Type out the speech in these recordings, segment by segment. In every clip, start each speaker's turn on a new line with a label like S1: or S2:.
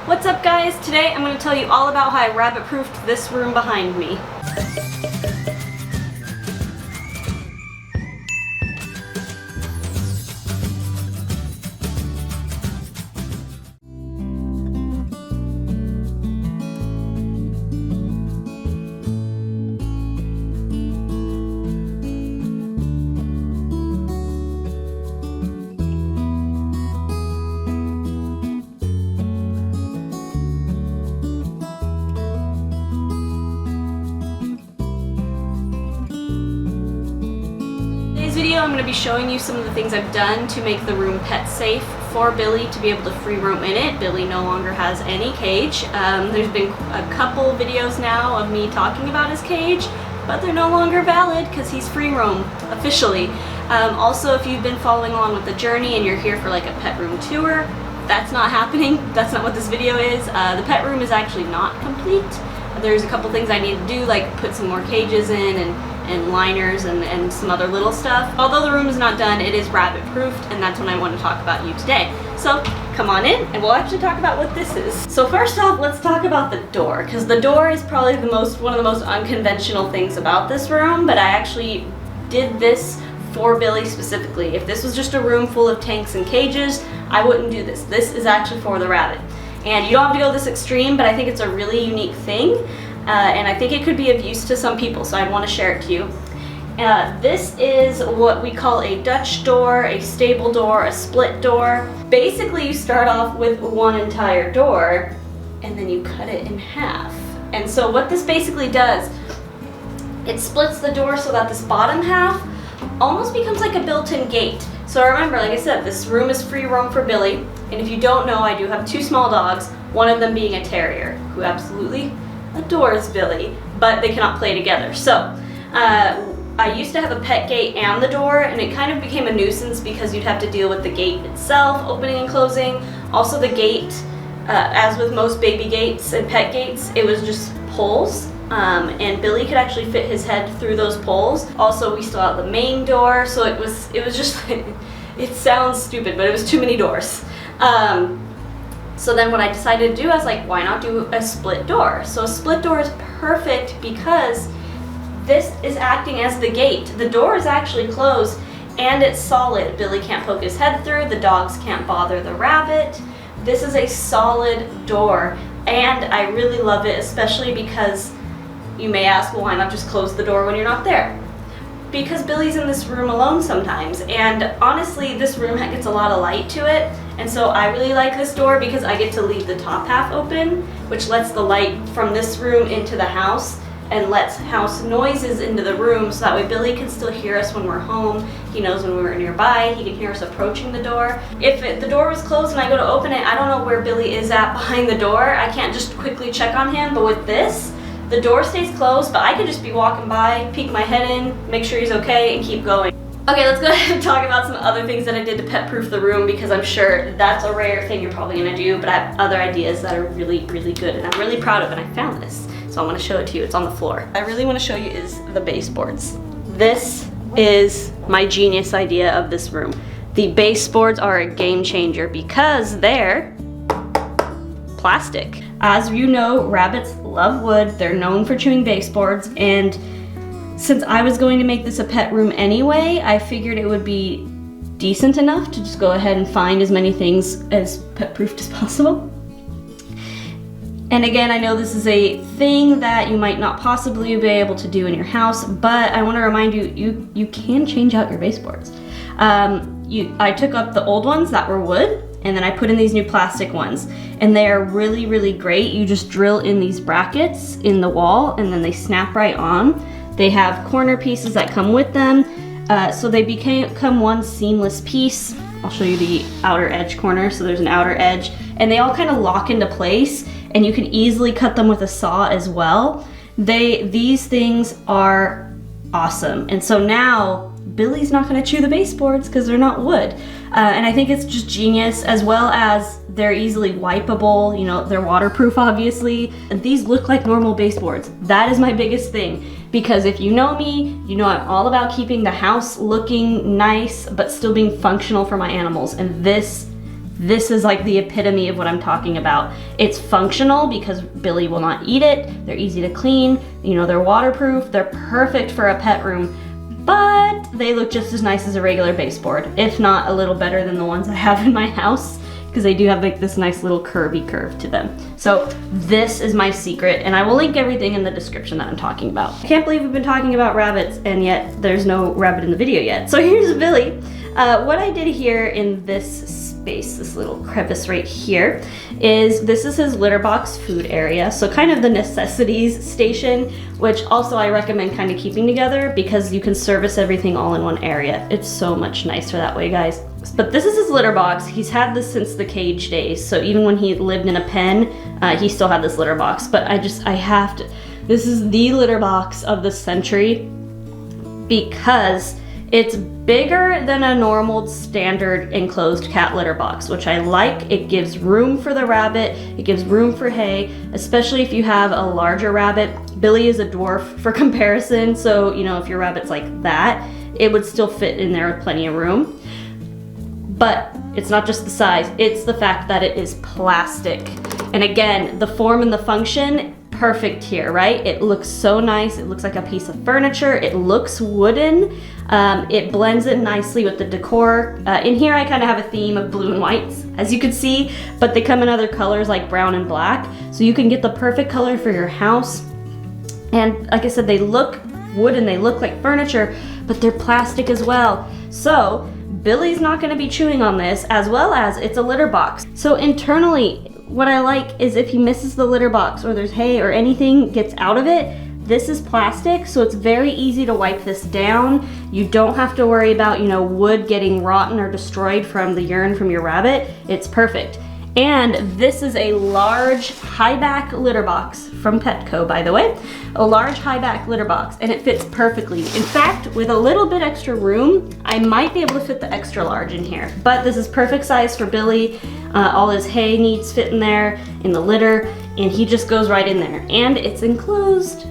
S1: What's up guys? Today I'm going to tell you all about how I rabbit-proofed this room behind me. Video, I'm going to be showing you some of the things I've done to make the room pet safe for Billy to be able to free roam in it. Billy no longer has any cage. There's been a couple videos now of me talking about his cage, but they're no longer valid because he's free roam officially. Also, if you've been following along with the journey and you're here for like a pet room tour, that's not happening. That's not what this video is. The pet room is actually not complete. There's a couple things I need to do, like put some more cages in and liners and some other little stuff. Although the room is not done, it is rabbit proofed, and that's what I want to talk about you today. So come on in and we'll actually talk about what this is. So first off, let's talk about the door, because the door is probably one of the most unconventional things about this room, but I actually did this for Billy specifically. If this was just a room full of tanks and cages, I wouldn't do this. This is actually for the rabbit. And you don't have to go this extreme, but I think it's a really unique thing. And I think it could be of use to some people, so I'd want to share it to you. This is what we call a Dutch door, a stable door, a split door. Basically, you start off with one entire door, and then you cut it in half. And so what this basically does, it splits the door so that this bottom half almost becomes like a built-in gate. So remember, like I said, this room is free roam for Billy, and if you don't know, I do have two small dogs, one of them being a terrier, who absolutely adores Billy, but they cannot play together. So I used to have a pet gate and the door, and it kind of became a nuisance because you'd have to deal with the gate itself, opening and closing. Also the gate, as with most baby gates and pet gates, it was just poles, and Billy could actually fit his head through those poles. Also, we still have the main door, so it was just, it sounds stupid, but it was too many doors. So then what I decided to do, I was like, why not do a split door? So a split door is perfect because this is acting as the gate. The door is actually closed and it's solid. Billy can't poke his head through, the dogs can't bother the rabbit. This is a solid door, and I really love it, especially because you may ask, well, why not just close the door when you're not there? Because Billy's in this room alone sometimes, and honestly, this room gets a lot of light to it, and so I really like this door because I get to leave the top half open, which lets the light from this room into the house and lets house noises into the room, so that way Billy can still hear us when we're home. He knows when we're nearby, he can hear us approaching the door. If the door was closed and I go to open it, I don't know where Billy is at behind the door. I can't just quickly check on him, but with this, the door stays closed, but I could just be walking by, peek my head in, make sure he's okay, and keep going. Okay, let's go ahead and talk about some other things that I did to pet-proof the room, because I'm sure that's a rare thing you're probably gonna do, but I have other ideas that are really, really good, and I'm really proud of it. I found this, so I wanna show it to you. It's on the floor. I really wanna show you is the baseboards. This is my genius idea of this room. The baseboards are a game changer because they're plastic. As you know, rabbits love wood. They're known for chewing baseboards, and since I was going to make this a pet room anyway, I figured it would be decent enough to just go ahead and find as many things as pet-proofed as possible. And again, I know this is a thing that you might not possibly be able to do in your house, but I want to remind you, you can change out your baseboards. I took up the old ones that were wood, and then I put in these new plastic ones, and they are really, really great. You just drill in these brackets in the wall, and then they snap right on. They have corner pieces that come with them, so they become one seamless piece. I'll show you the outer edge corner. So there's an outer edge, and they all kind of lock into place, and you can easily cut them with a saw as well. These things are awesome, and so now Billy's not going to chew the baseboards because they're not wood. And I think it's just genius, as well as they're easily wipeable. You know, they're waterproof, obviously. And these look like normal baseboards. That is my biggest thing, because if you know me, you know I'm all about keeping the house looking nice but still being functional for my animals. And this This is like the epitome of what I'm talking about. It's functional because Billy will not eat it. They're easy to clean. You know, they're waterproof. They're perfect for a pet room, but they look just as nice as a regular baseboard, if not a little better than the ones I have in my house, because they do have like this nice little curvy curve to them. So this is my secret, and I will link everything in the description that I'm talking about. I can't believe we've been talking about rabbits and yet there's no rabbit in the video yet. So here's Billy. What I did here in this space, this little crevice right here, this is his litter box food area. So kind of the necessities station, which also I recommend kind of keeping together because you can service everything all in one area. It's so much nicer that way, guys. But this is his litter box. He's had this since the cage days. So even when he lived in a pen, he still had this litter box. But I have to, this is the litter box of the century because it's bigger than a normal standard enclosed cat litter box, which I like. It gives room for the rabbit, it gives room for hay, especially if you have a larger rabbit. Billy is a dwarf for comparison, so you know, if your rabbit's like that, it would still fit in there with plenty of room. But it's not just the size, it's the fact that it is plastic. And again, the form and the function, perfect here, right? It looks so nice. It looks like a piece of furniture. It looks wooden. It blends in nicely with the decor. In here, I kind of have a theme of blue and whites, as you can see, but they come in other colors like brown and black. So you can get the perfect color for your house. And like I said, they look wooden, they look like furniture, but they're plastic as well. So Billy's not gonna be chewing on this, as well as it's a litter box. So internally, what I like is if he misses the litter box or there's hay or anything gets out of it, this is plastic, so it's very easy to wipe this down. You don't have to worry about, you know, wood getting rotten or destroyed from the urine from your rabbit. It's perfect. And this is a large high back litter box from Petco, by the way. A large high back litter box, and it fits perfectly. In fact, with a little bit extra room, I might be able to fit the extra large in here. But this is perfect size for Billy. All his hay needs fit in there, in the litter, and he just goes right in there. And it's enclosed,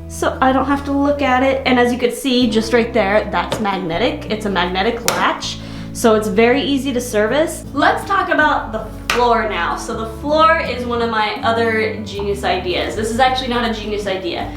S1: so I don't have to look at it. And as you can see, just right there, that's magnetic. It's a magnetic latch, so it's very easy to service. Let's talk about the floor now. So the floor is one of my other genius ideas. This is actually not a genius idea.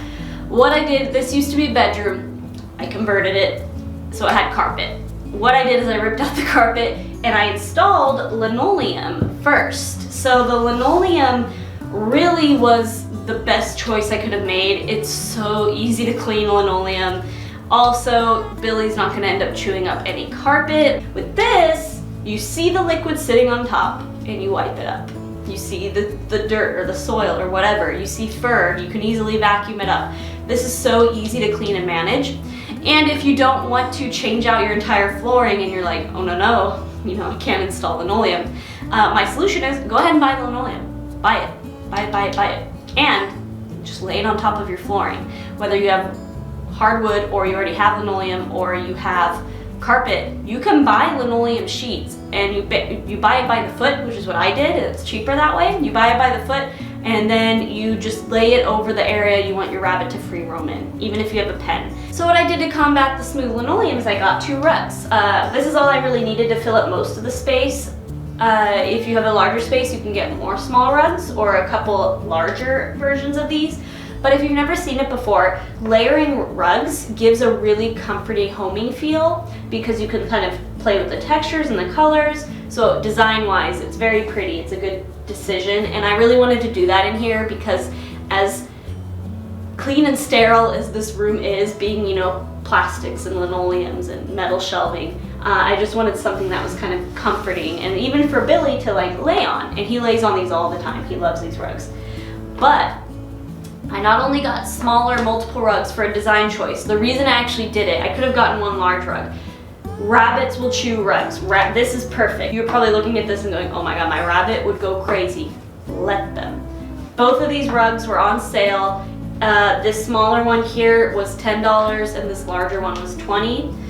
S1: What I did, this used to be a bedroom. I converted it so it had carpet. What I did is I ripped out the carpet and I installed linoleum first. So the linoleum really was the best choice I could have made. It's so easy to clean linoleum. Also, Billy's not gonna end up chewing up any carpet. With this, you see the liquid sitting on top and you wipe it up. You see the dirt or the soil or whatever. You see fur, you can easily vacuum it up. This is so easy to clean and manage. And if you don't want to change out your entire flooring and you're like, oh no, you know, I can't install linoleum, my solution is go ahead and buy the linoleum. Buy it. And just lay it on top of your flooring. Whether you have hardwood or you already have linoleum or you have carpet, you can buy linoleum sheets and you buy it by the foot, which is what I did. It's cheaper that way. You buy it by the foot and then you just lay it over the area you want your rabbit to free roam in, even if you have a pen. So what I did to combat the smooth linoleum is I got 2 rugs. This is all I really needed to fill up most of the space. If you have a larger space, you can get more small rugs or a couple larger versions of these. But if you've never seen it before, layering rugs gives a really comforting homing feel because you can kind of play with the textures and the colors. So design-wise, it's very pretty. It's a good decision. And I really wanted to do that in here because as clean and sterile as this room is, being, you know, plastics and linoleums and metal shelving, I just wanted something that was kind of comforting and even for Billy to like lay on. And he lays on these all the time. He loves these rugs. But I not only got smaller multiple rugs for a design choice. The reason I actually did it, I could have gotten 1 large rug. Rabbits will chew rugs. This is perfect. You're probably looking at this and going, oh my god, my rabbit would go crazy. Let them. Both of these rugs were on sale. This smaller one here was $10 and this larger one was $20.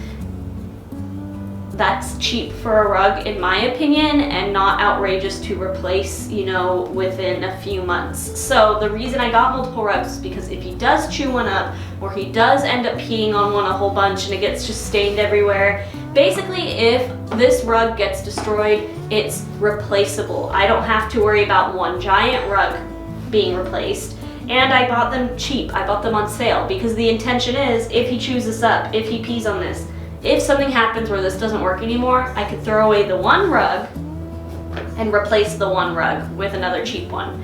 S1: That's cheap for a rug in my opinion and not outrageous to replace, you know, within a few months. So the reason I got multiple rugs is because if he does chew one up or he does end up peeing on one a whole bunch and it gets just stained everywhere, basically if this rug gets destroyed, It's replaceable. I don't have to worry about one giant rug being replaced. And I bought them cheap. I bought them on sale because the intention is if he chews this up, if he pees on this, if something happens where this doesn't work anymore, I could throw away the one rug and replace the one rug with another cheap one.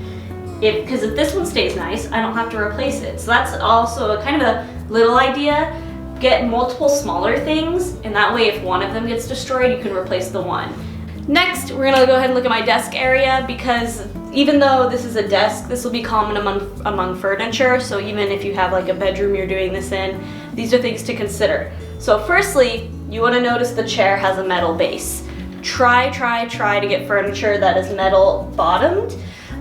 S1: Because if this one stays nice, I don't have to replace it. So that's also a kind of a little idea. Get multiple smaller things, and that way if one of them gets destroyed, you can replace the one. Next, we're gonna go ahead and look at my desk area, because even though this is a desk, this will be common among furniture. So even if you have like a bedroom you're doing this in, these are things to consider. So firstly, you wanna notice the chair has a metal base. Try to get furniture that is metal bottomed.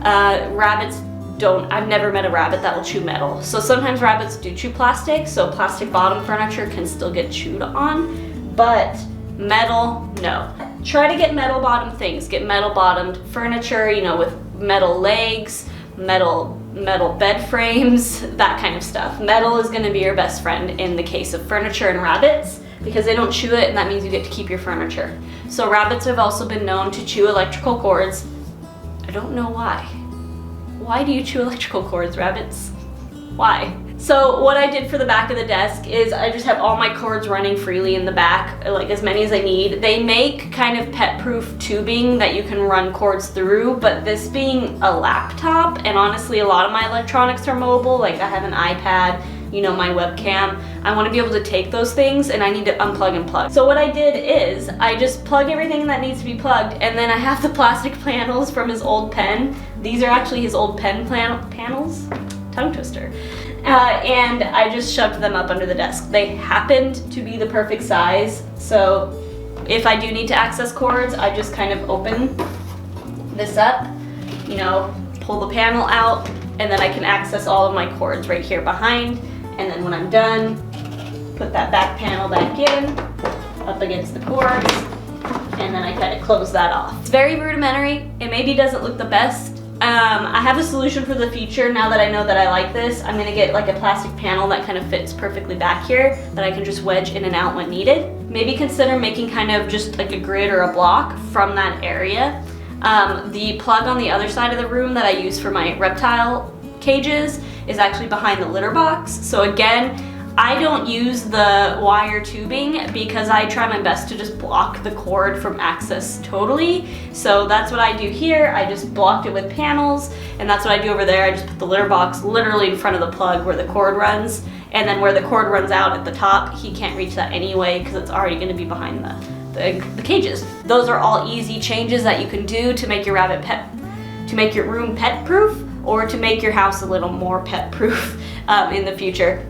S1: Rabbits don't, I've never met a rabbit that will chew metal. So sometimes rabbits do chew plastic, so plastic bottom furniture can still get chewed on, but metal, no. Try to get metal bottom things. Get metal bottomed furniture, you know, with metal legs, metal bed frames, that kind of stuff. Metal is gonna be your best friend in the case of furniture and rabbits, because they don't chew it, and that means you get to keep your furniture. So rabbits have also been known to chew electrical cords. I don't know why. Why do you chew electrical cords, rabbits? Why? So what I did for the back of the desk is I just have all my cords running freely in the back, like as many as I need. They make kind of pet-proof tubing that you can run cords through, but this being a laptop, and honestly a lot of my electronics are mobile, like I have an iPad, you know, my webcam, I want to be able to take those things and I need to unplug and plug. So what I did is I just plug everything that needs to be plugged, and then I have the plastic panels from his old pen. These are actually his old pen panels, tongue twister. And I just shoved them up under the desk. They happened to be the perfect size, so if I do need to access cords, I just kind of open this up, you know, pull the panel out, and then I can access all of my cords right here behind. And then when I'm done, put that back panel back in, up against the cords, and then I kind of close that off. It's very rudimentary. It maybe doesn't look the best. I have a solution for the future. Now that I know that I like this, I'm gonna get like a plastic panel that kind of fits perfectly back here that I can just wedge in and out when needed. Maybe consider making kind of just like a grid or a block from that area. The plug on the other side of the room that I use for my reptile cages is actually behind the litter box. So again, I don't use the wire tubing because I try my best to just block the cord from access totally. So that's what I do here. I just blocked it with panels, and that's what I do over there. I just put the litter box literally in front of the plug where the cord runs, and then where the cord runs out at the top, he can't reach that anyway because it's already going to be behind the cages. Those are all easy changes that you can do to make your room pet proof, or to make your house a little more pet proof in the future.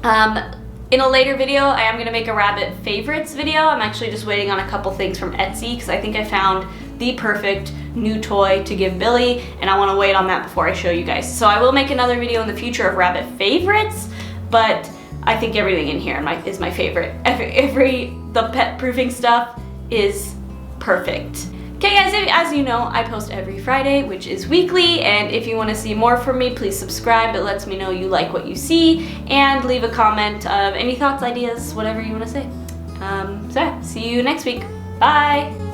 S1: In a later video, I am gonna make a rabbit favorites video. I'm actually just waiting on a couple things from Etsy because I think I found the perfect new toy to give Billy, and I wanna wait on that before I show you guys. So I will make another video in the future of rabbit favorites, but I think everything in here is my favorite. The pet proofing stuff is perfect. Okay guys, as you know, I post every Friday, which is weekly, and if you want to see more from me, please subscribe. It lets me know you like what you see, and leave a comment of any thoughts, ideas, whatever you want to say. So yeah, see you next week. Bye!